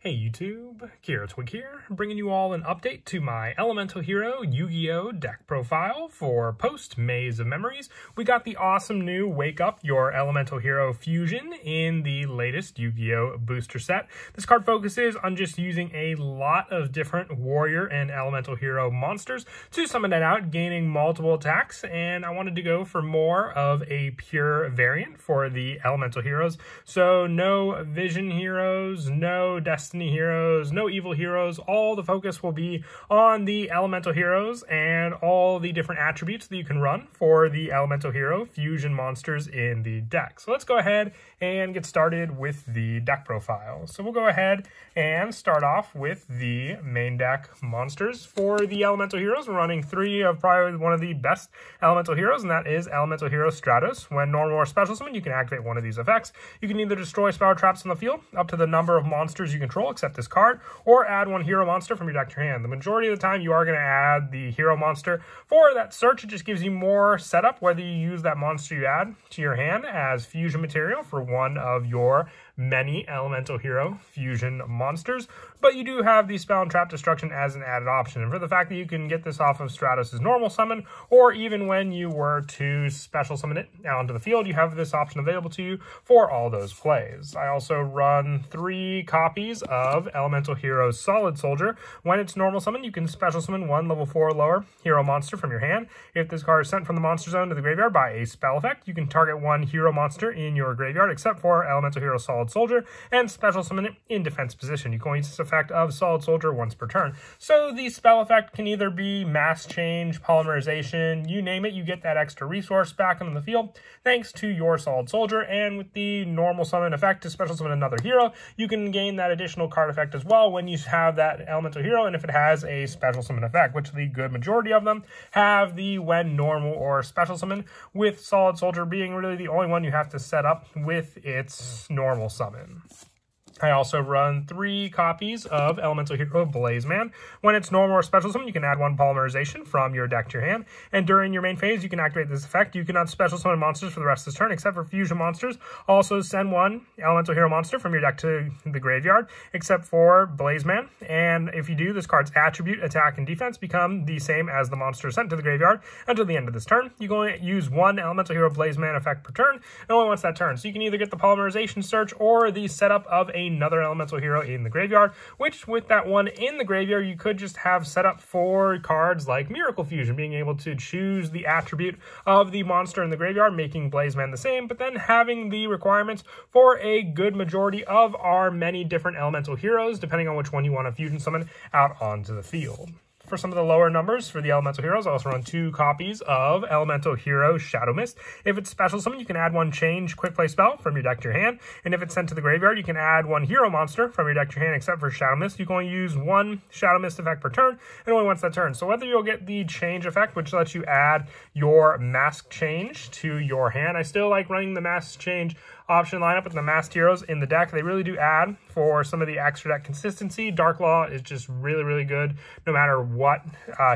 Hey YouTube, Kira Twig here, bringing you all an update to my Elemental Hero Yu-Gi-Oh! Deck profile for post-Maze of Memories. We got the awesome new Wake Up Your Elemental Hero Fusion in the latest Yu-Gi-Oh! Booster set. This card focuses on just using a lot of different Warrior and Elemental Hero monsters to summon it out, gaining multiple attacks, and I wanted to go for more of a pure variant for the Elemental Heroes. So no Vision Heroes, no Destiny Heroes, no Evil Heroes. All the focus will be on the Elemental Heroes and all the different attributes that you can run for the Elemental Hero Fusion monsters in the deck. So let's go ahead and get started with the deck profile. So we'll go ahead and start off with the main deck monsters. For the Elemental Heroes, we're running three of probably one of the best Elemental Heroes, and that is Elemental Hero Stratos. When normal or special summon, you can activate one of these effects. You can either destroy spell traps on the field up to the number of monsters you control, except this card, or add one hero monster from your deck to your hand. The majority of the time, you are going to add the hero monster. For that search, it just gives you more setup, whether you use that monster you add to your hand as fusion material for one of your many Elemental Hero Fusion monsters, but you do have the Spell and Trap Destruction as an added option. And for the fact that you can get this off of Stratos' normal summon, or even when you were to special summon it out onto the field, you have this option available to you for all those plays. I also run 3 copies of Elemental Hero Solid Soldier. When it's normal summon, you can special summon one level 4 or lower hero monster from your hand. If this card is sent from the monster zone to the graveyard by a spell effect, you can target one hero monster in your graveyard, except for Elemental Hero Solid Soldier, and special summon it in defense position. You can only use this effect of Solid Soldier once per turn. So the spell effect can either be mass change, polymerization, you name it, you get that extra resource back into the field thanks to your Solid Soldier. And with the normal summon effect to special summon another hero, you can gain that additional card effect as well when you have that Elemental Hero, and if it has a special summon effect, which the good majority of them have the when normal or special summon, with Solid Soldier being really the only one you have to set up with its normal summon. I also run 3 copies of Elemental Hero Blazeman. When it's normal or special summon, you can add one polymerization from your deck to your hand, and during your main phase, you can activate this effect. You cannot special summon monsters for the rest of this turn, except for fusion monsters. Also, send one Elemental Hero monster from your deck to the graveyard, except for Blazeman. And if you do, this card's attribute, attack, and defense become the same as the monster sent to the graveyard until the end of this turn. You can only use one Elemental Hero Blazeman effect per turn, and only once that turn. So you can either get the polymerization search or the setup of another Elemental Hero in the graveyard, which with that one in the graveyard, you could just have set up for cards like Miracle Fusion, being able to choose the attribute of the monster in the graveyard, making Blazeman the same, but then having the requirements for a good majority of our many different Elemental Heroes, depending on which one you want to fusion summon out onto the field. For some of the lower numbers for the Elemental Heroes, I also run 2 copies of Elemental Hero Shadow Mist. If it's special summon, you can add one change quick play spell from your deck to your hand. And if it's sent to the graveyard, you can add one hero monster from your deck to your hand, except for Shadow Mist. You can only use one Shadow Mist effect per turn, and only once that turn. So whether you'll get the change effect, which lets you add your mask change to your hand, I still like running the mask change option lineup with the masked heroes in the deck. They really do add for some of the extra deck consistency. Dark Law is just really, really good no matter what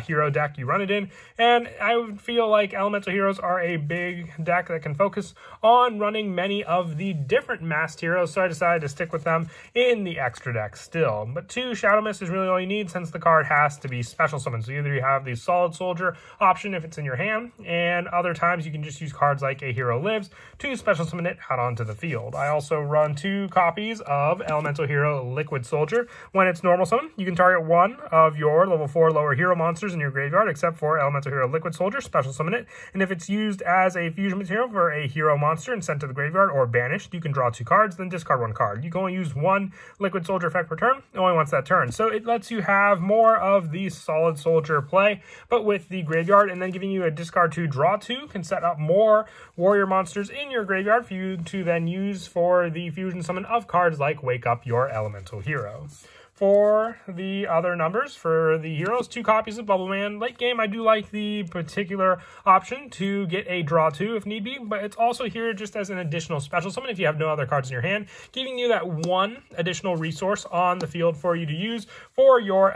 hero deck you run it in. And I would feel like Elemental Heroes are a big deck that can focus on running many of the different masked heroes, so I decided to stick with them in the extra deck still. But 2 Shadow Mist is really all you need, since the card has to be special summoned. So either you have the Solid Soldier option if it's in your hand, and other times you can just use cards like A Hero Lives to special summon it out onto the field. I also run 2 copies of Elemental Hero Liquid Soldier. When it's normal summon, you can target one of your level 4 lower hero monsters in your graveyard, except for Elemental Hero Liquid Soldier, special summon it. And if it's used as a fusion material for a hero monster and sent to the graveyard or banished, you can draw 2 cards, then discard 1 card. You can only use one Liquid Soldier effect per turn, only once that turn. So it lets you have more of the Solid Soldier play, but with the graveyard, and then giving you a discard 2, draw 2, can set up more warrior monsters in your graveyard for you to then use for the fusion summon of cards like Wake Up Your Elemental Hero. For the other numbers, for the heroes, 2 copies of Bubble Man. Late game, I do like the particular option to get a draw 2 if need be, but it's also here just as an additional special summon if you have no other cards in your hand, giving you that one additional resource on the field for you to use for your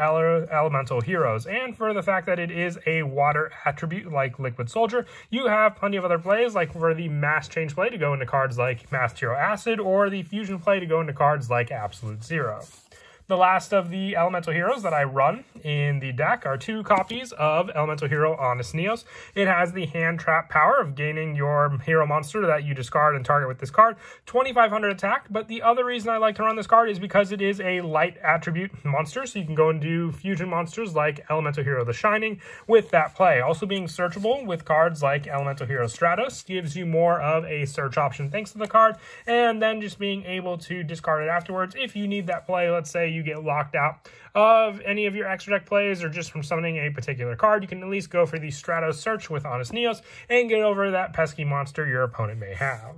elemental heroes. And for the fact that it is a water attribute like Liquid Soldier, you have plenty of other plays, like for the Mass Change play to go into cards like Mass Hero Acid, or the Fusion play to go into cards like Absolute Zero. The last of the Elemental Heroes that I run in the deck are 2 copies of Elemental Hero Honest Neos. It has the hand trap power of gaining your hero monster that you discard and target with this card, 2500 attack, but the other reason I like to run this card is because it is a light attribute monster, so you can go and do fusion monsters like Elemental Hero The Shining with that play. Also being searchable with cards like Elemental Hero Stratos gives you more of a search option thanks to the card, and then just being able to discard it afterwards if you need that play. Let's say you get locked out of any of your extra deck plays or just from summoning a particular card, you can at least go for the Stratos search with Honest Neos and get over that pesky monster your opponent may have.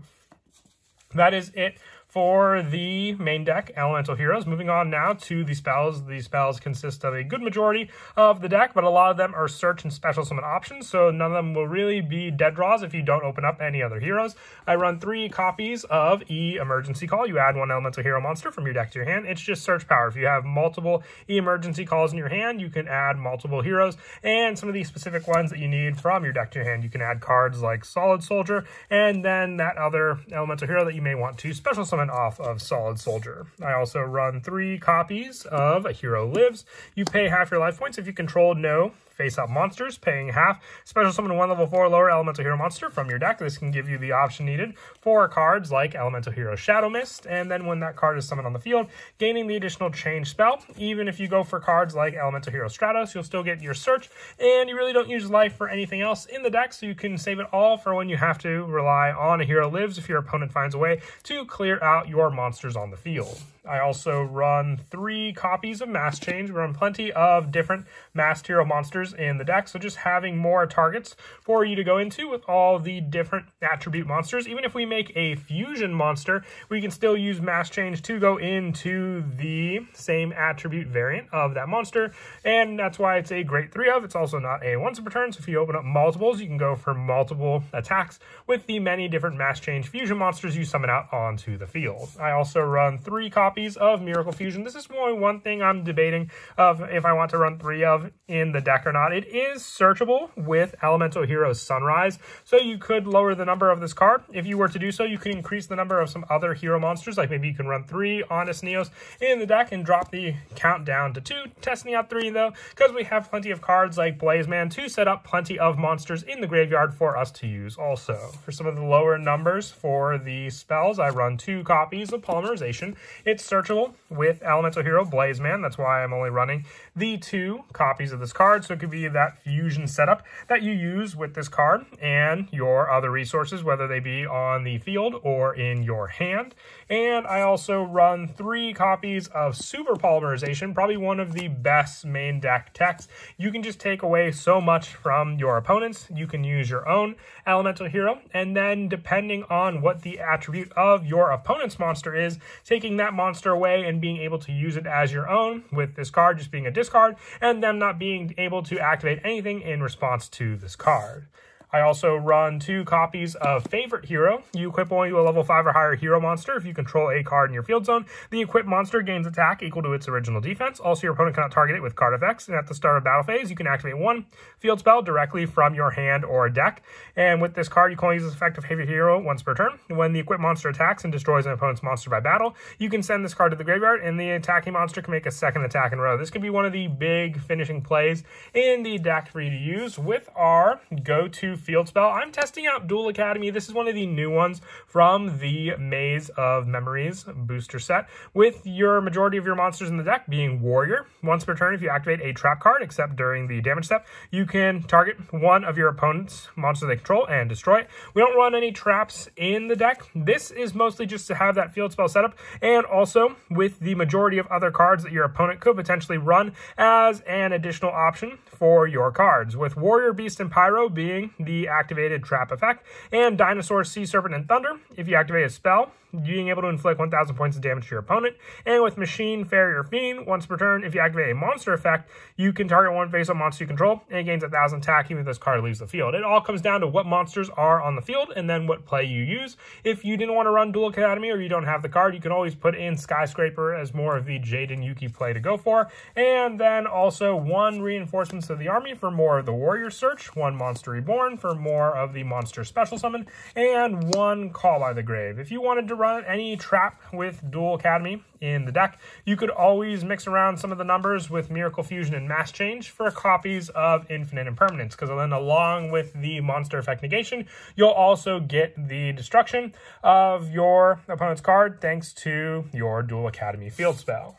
That is it for the main deck, Elemental Heroes. Moving on now to the spells. The spells consist of a good majority of the deck, but a lot of them are search and special summon options, so none of them will really be dead draws if you don't open up any other heroes. I run 3 copies of E Emergency Call. You add 1 Elemental Hero monster from your deck to your hand. It's just search power. If you have multiple E Emergency Calls in your hand, you can add multiple heroes, and some of the specific ones that you need from your deck to your hand. You can add cards like Solid Soldier, and then that other Elemental Hero that you may want to special summon off of Solid Soldier. I also run 3 copies of A Hero Lives. You pay half your life points if you control no face-up monsters, paying half. Special summon 1 level 4 lower Elemental Hero monster from your deck. This can give you the option needed for cards like Elemental Hero Shadow Mist, and then when that card is summoned on the field, gaining the additional change spell. Even if you go for cards like Elemental Hero Stratos, you'll still get your search, and you really don't use life for anything else in the deck, so you can save it all for when you have to rely on A Hero Lives if your opponent finds a way to clear out your monsters on the field. I also run 3 copies of Mass Change. We run plenty of different masked hero monsters in the deck, so just having more targets for you to go into with all the different attribute monsters. Even if we make a fusion monster, we can still use Mass Change to go into the same attribute variant of that monster, and that's why it's a great 3 of. It's also not a once per turn, so if you open up multiples, you can go for multiple attacks with the many different Mass Change fusion monsters you summon out onto the field. I also run 3 copies of Miracle Fusion. This is only one thing I'm debating of if I want to run 3 of in the deck or not. It is searchable with Elemental Hero Sunrise, so you could lower the number of this card. If you were to do so, you can increase the number of some other hero monsters, like maybe you can run 3 Honest Neos in the deck and drop the count down to 2. Testing out 3 though, because we have plenty of cards like Blazeman to set up plenty of monsters in the graveyard for us to use also. For some of the lower numbers for the spells, I run 2 copies of Polymerization. It's searchable with Elemental Hero Blazeman. That's why I'm only running the 2 copies of this card, so it could be that fusion setup that you use with this card and your other resources, whether they be on the field or in your hand. And I also run 3 copies of Super Polymerization, probably one of the best main deck techs. You can just take away so much from your opponents. You can use your own Elemental Hero, and then depending on what the attribute of your opponent's monster is, taking that monster away and being able to use it as your own, with this card just being a discard, and them not being able to activate anything in response to this card. I also run 2 copies of Favorite Hero. You equip only to a level 5 or higher hero monster if you control a card in your field zone. The equipped monster gains attack equal to its original defense. Also, your opponent cannot target it with card effects. And at the start of battle phase, you can activate 1 field spell directly from your hand or deck. And with this card, you can only use this effect of Favorite Hero once per turn. When the equipped monster attacks and destroys an opponent's monster by battle, you can send this card to the graveyard, and the attacking monster can make a second attack in a row. This could be one of the big finishing plays in the deck for you to use with our go-to field spell. I'm testing out Duel Academy. This is one of the new ones from the Maze of Memories booster set, with your majority of your monsters in the deck being Warrior. Once per turn, if you activate a trap card, except during the damage step, you can target one of your opponent's monsters they control and destroy it. We don't run any traps in the deck. This is mostly just to have that field spell setup, and also with the majority of other cards that your opponent could potentially run as an additional option for your cards, with Warrior, Beast, and Pyro being the activated trap effect, and Dinosaur, Sea Serpent, and Thunder, if you activate a spell, being able to inflict 1,000 points of damage to your opponent. And with Machine, Farrier, Fiend, once per turn, if you activate a monster effect, you can target one face-up monster you control, and it gains 1,000 attack even if this card leaves the field. It all comes down to what monsters are on the field, and then what play you use. If you didn't want to run Duel Academy, or you don't have the card, you can always put in Skyscraper as more of the Jaden Yuki play to go for, and then also 1 Reinforcements of the Army for more of the Warrior Search, 1 Monster Reborn for more of the Monster Special Summon, and 1 Call by the Grave. If you wanted to run run any trap with Dual Academy in the deck, you could always mix around some of the numbers with Miracle Fusion and Mass Change for copies of Infinite Impermanence, because then along with the monster effect negation, you'll also get the destruction of your opponent's card thanks to your Dual Academy field spell.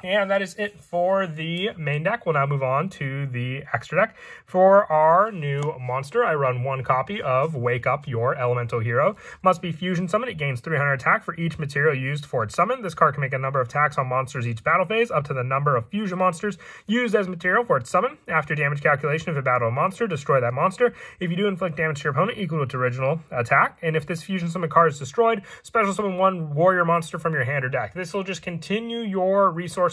And that is it for the main deck. We'll now move on to the extra deck. For our new monster, I run 1 copy of Wake Up Your Elemental Hero. Must be fusion summon. It gains 300 attack for each material used for its summon. This card can make a number of attacks on monsters each battle phase, up to the number of fusion monsters used as material for its summon. After damage calculation, if you battle a monster, destroy that monster. If you do inflict damage to your opponent, equal to its original attack. And if this fusion summon card is destroyed, special summon 1 warrior monster from your hand or deck. This will just continue your resources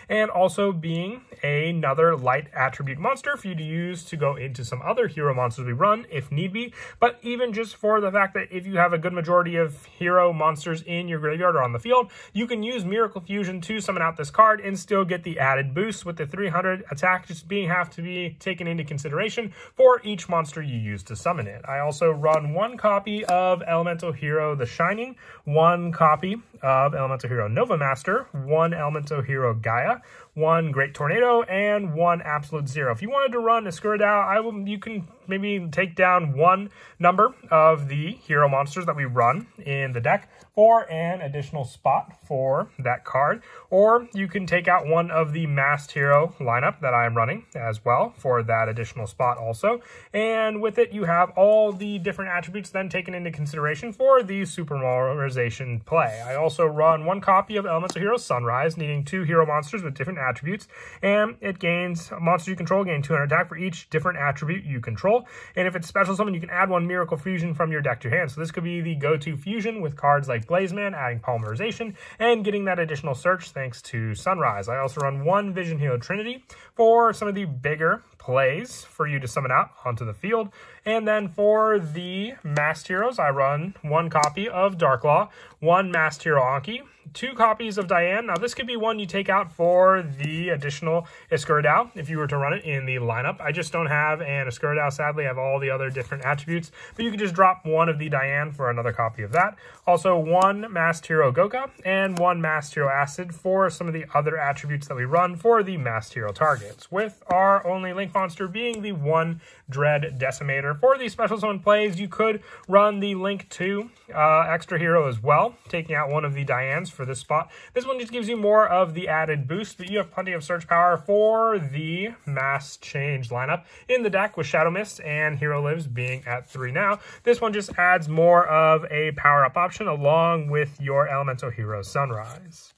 and also being another light attribute monster for you to use to go into some other hero monsters we run if need be. But even just for the fact that if you have a good majority of hero monsters in your graveyard or on the field, you can use Miracle Fusion to summon out this card and still get the added boost with the 300 attack just have to be taken into consideration for each monster you use to summon it. I also run 1 copy of Elemental Hero The Shining, 1 copy of Elemental Hero Nova Master, 1 Elemental Hero Gaia, 1 Great Tornado, and 1 Absolute Zero. If you wanted to run Escuridao, you can maybe take down 1 number of the hero monsters that we run in the deck for an additional spot for that card, or you can take out 1 of the masked hero lineup that I am running as well for that additional spot also. And with it, you have all the different attributes then taken into consideration for the supermolarization play. I also run 1 copy of Elemental Hero Sunrise, needing 2 hero monsters with different attributes, and it gains monsters you control gain 200 attack for each different attribute you control. And if it's special summon, you can add 1 Miracle Fusion from your deck to your hand. So this could be the go-to fusion with cards like Blazeman, adding Polymerization, and getting that additional search thanks to Sunrise. I also run 1 Vision Hero Trinity for some of the bigger plays for you to summon out onto the field. And then for the Masked Heroes, I run 1 copy of Darklaw, 1 Masked Hero Anki, 2 copies of Diane. Now, this could be 1 you take out for the additional Escuridao if you were to run it in the lineup. I just don't have an Escuridao, sadly. I have all the other different attributes, but you could just drop 1 of the Diane for another copy of that. Also, 1 Masked Hero Goka and 1 Masked Hero Acid for some of the other attributes that we run for the Masked Hero targets, with our only Link monster being the 1 Dread Decimator. For the special summon plays, you could run the Link 2 extra hero as well, taking out 1 of the Dianes for this spot. This one just gives you more of the added boost, but you have plenty of search power for the Mass Change lineup in the deck, with Shadow Mist and Hero Lives being at 3 now. This one just adds more of a power-up option along with your Elemental Hero Sunrise.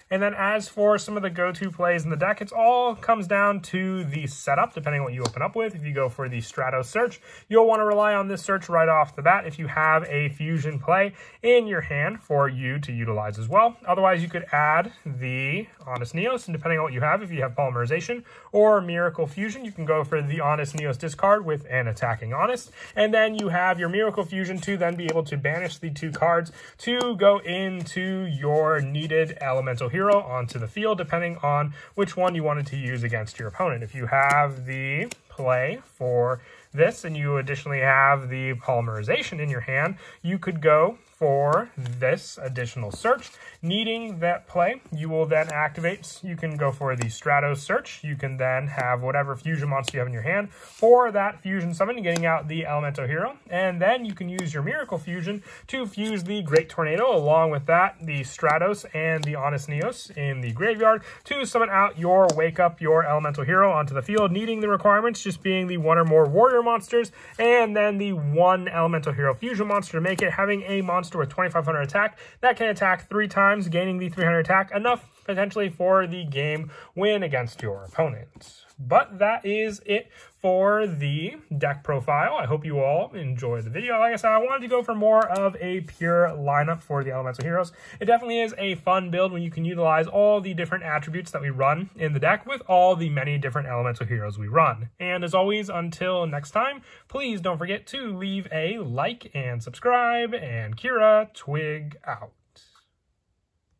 And then as for some of the go-to plays in the deck, it all comes down to the setup, depending on what you open up with. If you go for the Stratos search, you'll want to rely on this search right off the bat if you have a fusion play in your hand for you to utilize as well. Otherwise, you could add the Honest Neos, and depending on what you have, if you have Polymerization or Miracle Fusion, you can go for the Honest Neos discard with an attacking Honest. And then you have your Miracle Fusion to then be able to banish the 2 cards to go into your needed Elemental Hero onto the field, depending on which one you wanted to use against your opponent. If you have the play for this and you additionally have the Polymerization in your hand, you could go for this additional search. Needing that play, you will then activate. You can go for the Stratos search. You can then have whatever fusion monster you have in your hand for that fusion summon, getting out the Elemental Hero. And then you can use your Miracle Fusion to fuse the Great Tornado, along with that, the Stratos and the Honest Neos in the graveyard to summon out your Wake Up Your Elemental Hero onto the field, needing the requirements just being the 1 or more warrior monsters, and then the 1 Elemental Hero fusion monster to make it, having a monster with 2,500 attack that can attack 3 times, gaining the 300 attack, enough potentially for the game win against your opponent. But that is it for the deck profile. I hope you all enjoyed the video. Like I said, I wanted to go for more of a pure lineup for the Elemental Heroes. It definitely is a fun build when you can utilize all the different attributes that we run in the deck with all the many different Elemental Heroes we run. And as always, until next time, please don't forget to leave a like and subscribe, and Kira Twig out.